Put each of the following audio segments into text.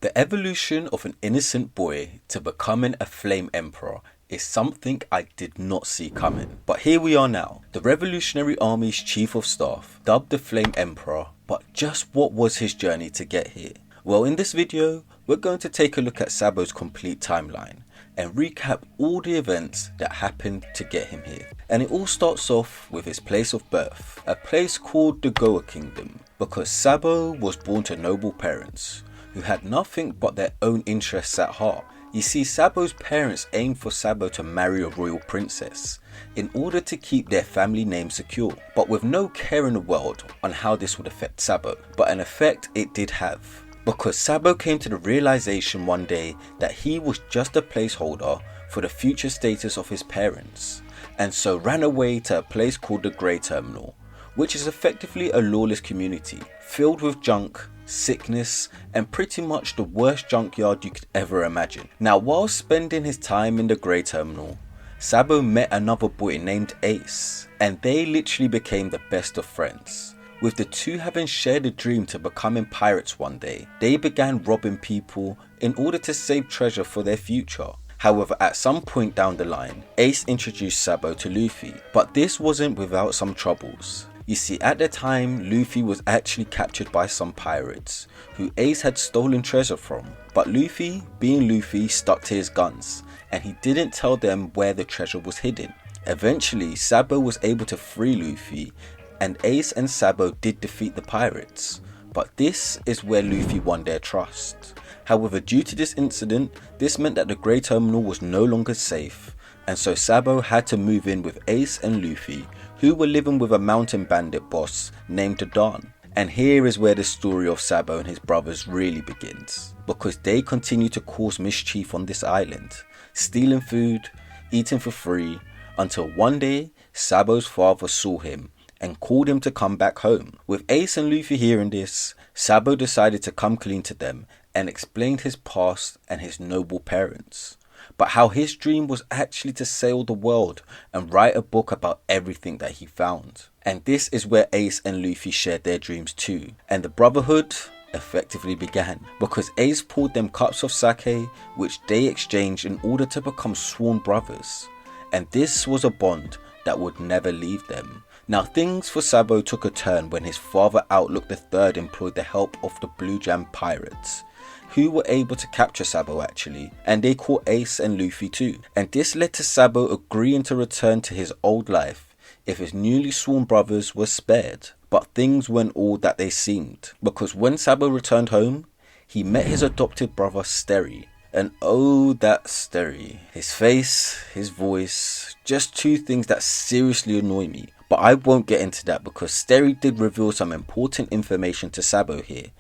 The evolution of an innocent boy to becoming a flame emperor is something I did not see coming. But here we are now, the Revolutionary Army's chief of staff, dubbed the Flame Emperor, but just what was his journey to get here? Well, in this video, we're going to take a look at Sabo's complete timeline and recap all the events that happened to get him here. And it all starts off with his place of birth, a place called the Goa Kingdom, because Sabo was born to noble parents who had nothing but their own interests at heart. You see, Sabo's parents aimed for Sabo to marry a royal princess in order to keep their family name secure, but with no care in the world on how this would affect Sabo. But an effect it did have, because Sabo came to the realization one day that he was just a placeholder for the future status of his parents, and so ran away to a place called the Grey Terminal, which is effectively a lawless community filled with junk, sickness, and pretty much the worst junkyard you could ever imagine. Now, while spending his time in the Grey Terminal, Sabo met another boy named Ace, and they literally became the best of friends. With the two having shared a dream to becoming pirates one day, they began robbing people in order to save treasure for their future. However, at some point down the line, Ace introduced Sabo to Luffy, but this wasn't without some troubles. You see, at the time, Luffy was actually captured by some pirates who Ace had stolen treasure from, but Luffy, being Luffy, stuck to his guns and he didn't tell them where the treasure was hidden. Eventually, Sabo was able to free Luffy and Ace and Sabo did defeat the pirates, but this is where Luffy won their trust. However, due to this incident, this meant that the Grey Terminal was no longer safe, and so Sabo had to move in with Ace and Luffy, who were living with a mountain bandit boss named Don. And here is where the story of Sabo and his brothers really begins, because they continue to cause mischief on this island, stealing food, eating for free, until one day Sabo's father saw him and called him to come back home. With Ace and Luffy hearing this, Sabo decided to come clean to them and explained his past and his noble parents, but how his dream was actually to sail the world and write a book about everything that he found. And this is where Ace and Luffy shared their dreams too, and the brotherhood effectively began, because Ace poured them cups of sake which they exchanged in order to become sworn brothers, and this was a bond that would never leave them. Now, things for Sabo took a turn when his father Outlook III employed the help of the Blue Jam pirates, who were able to capture Sabo actually, and they caught Ace and Luffy too. And this led to Sabo agreeing to return to his old life if his newly sworn brothers were spared. But things weren't all that they seemed, because when Sabo returned home, he met his adopted brother Sterry. And oh, that Sterry. His face, his voice, just two things that seriously annoy me. But I won't get into that, because Sterry did reveal some important information to Sabo here,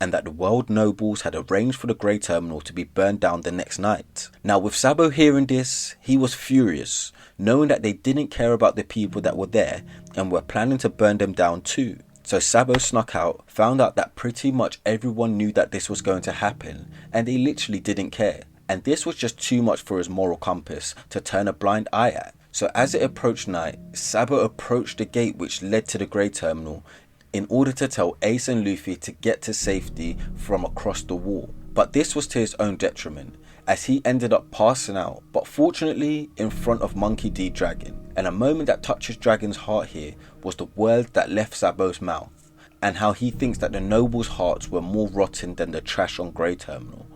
and that the world nobles had arranged for the Grey Terminal to be burned down the next night. Now, with Sabo hearing this, he was furious, knowing that they didn't care about the people that were there and were planning to burn them down too. So Sabo snuck out, found out that pretty much everyone knew that this was going to happen, and they literally didn't care. And this was just too much for his moral compass to turn a blind eye at. So as it approached night, Sabo approached the gate which led to the Grey Terminal in order to tell Ace and Luffy to get to safety from across the wall. But this was to his own detriment, as he ended up passing out, but fortunately in front of Monkey D. Dragon. And a moment that touches Dragon's heart here was the word that left Sabo's mouth, and how he thinks that the nobles' hearts were more rotten than the trash on Grey Terminal,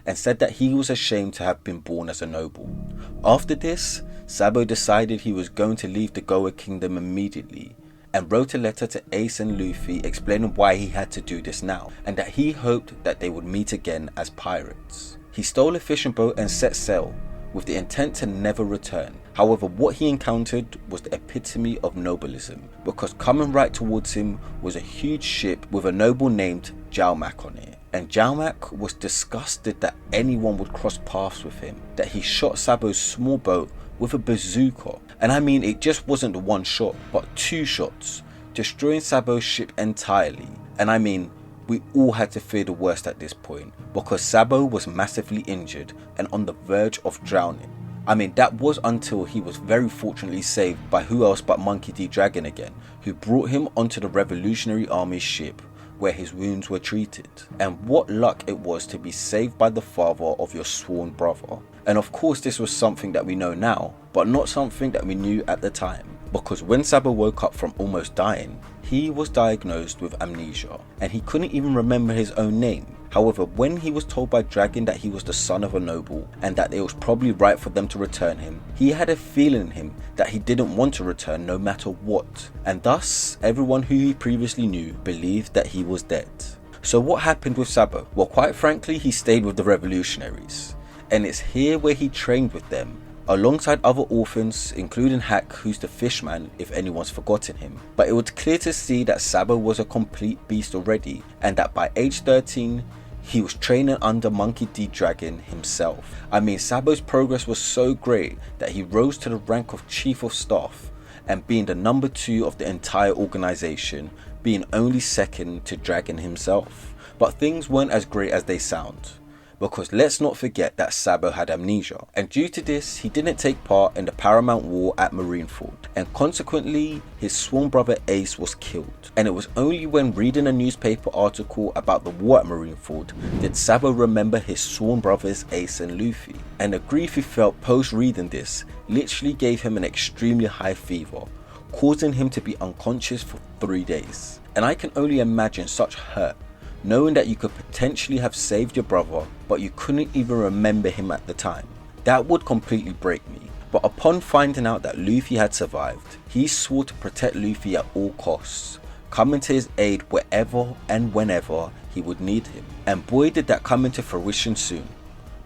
and said that he was ashamed to have been born as a noble. After this, Sabo decided he was going to leave the Goa Kingdom immediately, and wrote a letter to Ace and Luffy explaining why he had to do this now, and that he hoped that they would meet again as pirates. He stole a fishing boat and set sail with the intent to never return. However, what he encountered was the epitome of nobilism, because coming right towards him was a huge ship with a noble named Jalmak on it. And Jalmak was disgusted that anyone would cross paths with him, that he shot Sabo's small boat with a bazooka. And I mean, it just wasn't one shot, but two shots, destroying Sabo's ship entirely. And I mean, we all had to fear the worst at this point, because Sabo was massively injured and on the verge of drowning. I mean, that was until he was very fortunately saved by who else but Monkey D. Dragon again, who brought him onto the Revolutionary Army's ship, where his wounds were treated. And what luck it was to be saved by the father of your sworn brother. And of course this was something that we know now, but not something that we knew at the time. Because when Sabo woke up from almost dying, he was diagnosed with amnesia, and he couldn't even remember his own name. However, when he was told by Dragon that he was the son of a noble, and that it was probably right for them to return him, he had a feeling in him that he didn't want to return no matter what. And thus, everyone who he previously knew believed that he was dead. So what happened with Sabo? Well, quite frankly, he stayed with the revolutionaries. And it's here where he trained with them, alongside other orphans, including Hack, who's the fishman if anyone's forgotten him. But it was clear to see that Sabo was a complete beast already, and that by age 13, he was training under Monkey D. Dragon himself. I mean, Sabo's progress was so great that he rose to the rank of Chief of Staff, and being the number 2 of the entire organization, being only second to Dragon himself. But things weren't as great as they sound, because let's not forget that Sabo had amnesia, and due to this he didn't take part in the Paramount War at Marineford, and consequently his sworn brother Ace was killed. And it was only when reading a newspaper article about the war at Marineford did Sabo remember his sworn brothers Ace and Luffy, and the grief he felt post reading this literally gave him an extremely high fever, causing him to be unconscious for 3 days. And I can only imagine such hurt, knowing that you could potentially have saved your brother, but you couldn't even remember him at the time. That would completely break me. But upon finding out that Luffy had survived, he swore to protect Luffy at all costs, coming to his aid wherever and whenever he would need him. And boy did that come into fruition soon,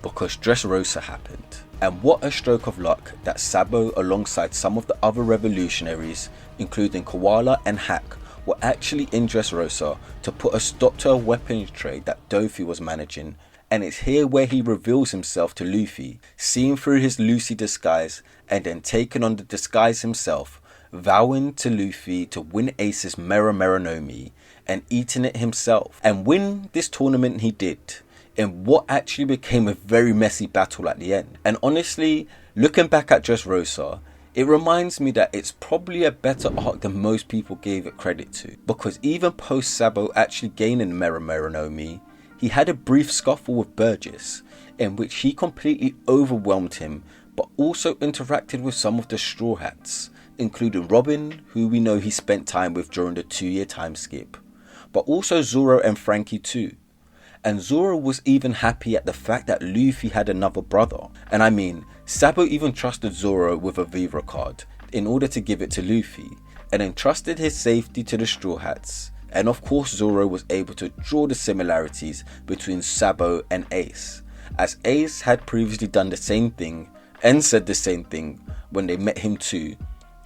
because Dressrosa happened. And what a stroke of luck that Sabo, alongside some of the other revolutionaries, including Koala and Hack, were actually in Dressrosa to put a stop to a weapons trade that Dofi was managing. And it's here where he reveals himself to Luffy, seeing through his Lucy disguise and then taking on the disguise himself, vowing to Luffy to win Ace's Mera Mera no Mi and eating it himself. And win this tournament he did, in what actually became a very messy battle at the end. And honestly, looking back at Dressrosa, it reminds me that it's probably a better arc than most people gave it credit to, because even post Sabo actually gaining Mera Mera no Mi, he had a brief scuffle with Burgess, in which he completely overwhelmed him, but also interacted with some of the Straw Hats, including Robin, who we know he spent time with during the 2-year time skip, but also Zoro and Frankie too. And Zoro was even happy at the fact that Luffy had another brother. And I mean, Sabo even trusted Zoro with a Viva card in order to give it to Luffy, and entrusted his safety to the Straw Hats. And of course Zoro was able to draw the similarities between Sabo and Ace, as Ace had previously done the same thing and said the same thing when they met him too,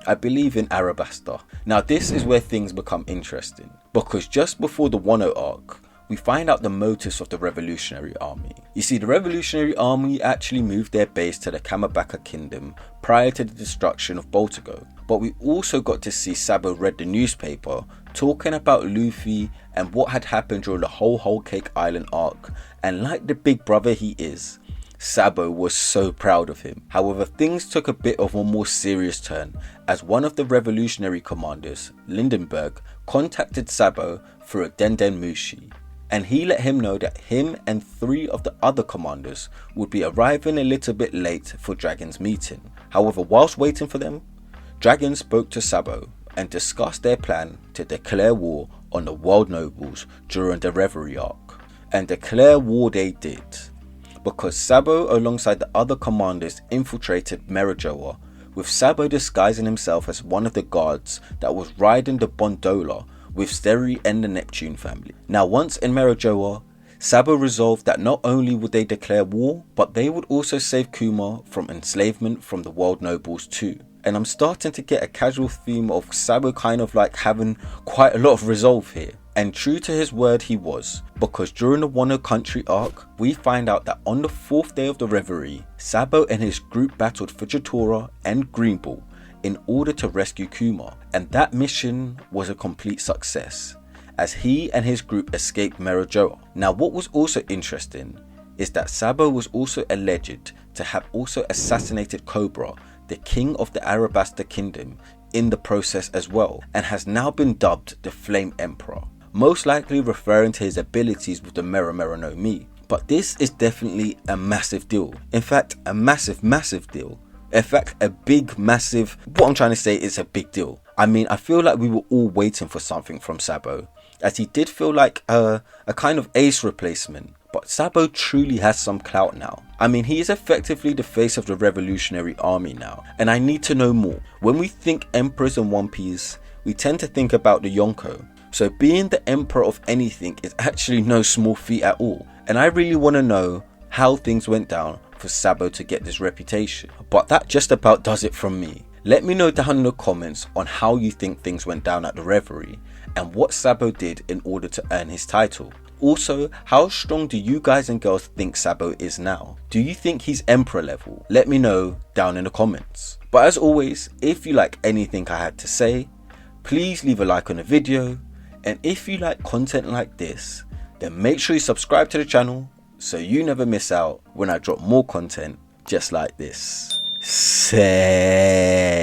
I believe in Arabasta. Now this is where things become interesting, because just before the Wano arc, we find out the motives of the Revolutionary Army. You see, the Revolutionary Army actually moved their base to the Kamabaka Kingdom prior to the destruction of Boltago. But we also got to see Sabo read the newspaper talking about Luffy and what had happened during the Whole Cake Island arc, and like the big brother he is, Sabo was so proud of him. However, things took a bit of a more serious turn, as one of the revolutionary commanders, Lindenberg, contacted Sabo through a Denden Mushi, and he let him know that him and 3 of the other commanders would be arriving a little bit late for Dragon's meeting. However, whilst waiting for them, Dragon spoke to Sabo and discussed their plan to declare war on the world nobles during the Reverie arc. And declare war they did, because Sabo alongside the other commanders infiltrated Merajoa, with Sabo disguising himself as one of the guards that was riding the Bondola with Steri and the Neptune family. Now once in Merajoa, Sabo resolved that not only would they declare war, but they would also save Kuma from enslavement from the world nobles too. And I'm starting to get a casual theme of Sabo kind of like having quite a lot of resolve here. And true to his word he was, because during the Wano Country arc, we find out that on the 4th day of the Reverie, Sabo and his group battled Fujitora and Greenball in order to rescue Kuma, and that mission was a complete success, as he and his group escaped Merajoa. Now what was also interesting is that Sabo was also alleged to have also assassinated Cobra, the king of the Arabasta Kingdom, in the process as well, and has now been dubbed the Flame Emperor. most likely referring to his abilities with the Mera Mera no Mi. But this is definitely a massive deal. In fact, a massive deal. In fact, a big, massive, what I'm trying to say is a big deal. I mean, I feel like we were all waiting for something from Sabo, as he did feel like a kind of ace replacement. But Sabo truly has some clout now. I mean, he is effectively the face of the Revolutionary Army now, and I need to know more. When we think emperors in One Piece, we tend to think about the Yonko. So being the emperor of anything is actually no small feat at all. And I really want to know how things went down for Sabo to get this reputation. But that just about does it from me. Let me know down in the comments on how you think things went down at the Reverie and what Sabo did in order to earn his title. Also, how strong do you guys and girls think Sabo is now? Do you think he's emperor level? Let me know down in the comments. But as always, if you like anything I had to say, please leave a like on the video. And if you like content like this, then make sure you subscribe to the channel so you never miss out when I drop more content just like this. Say.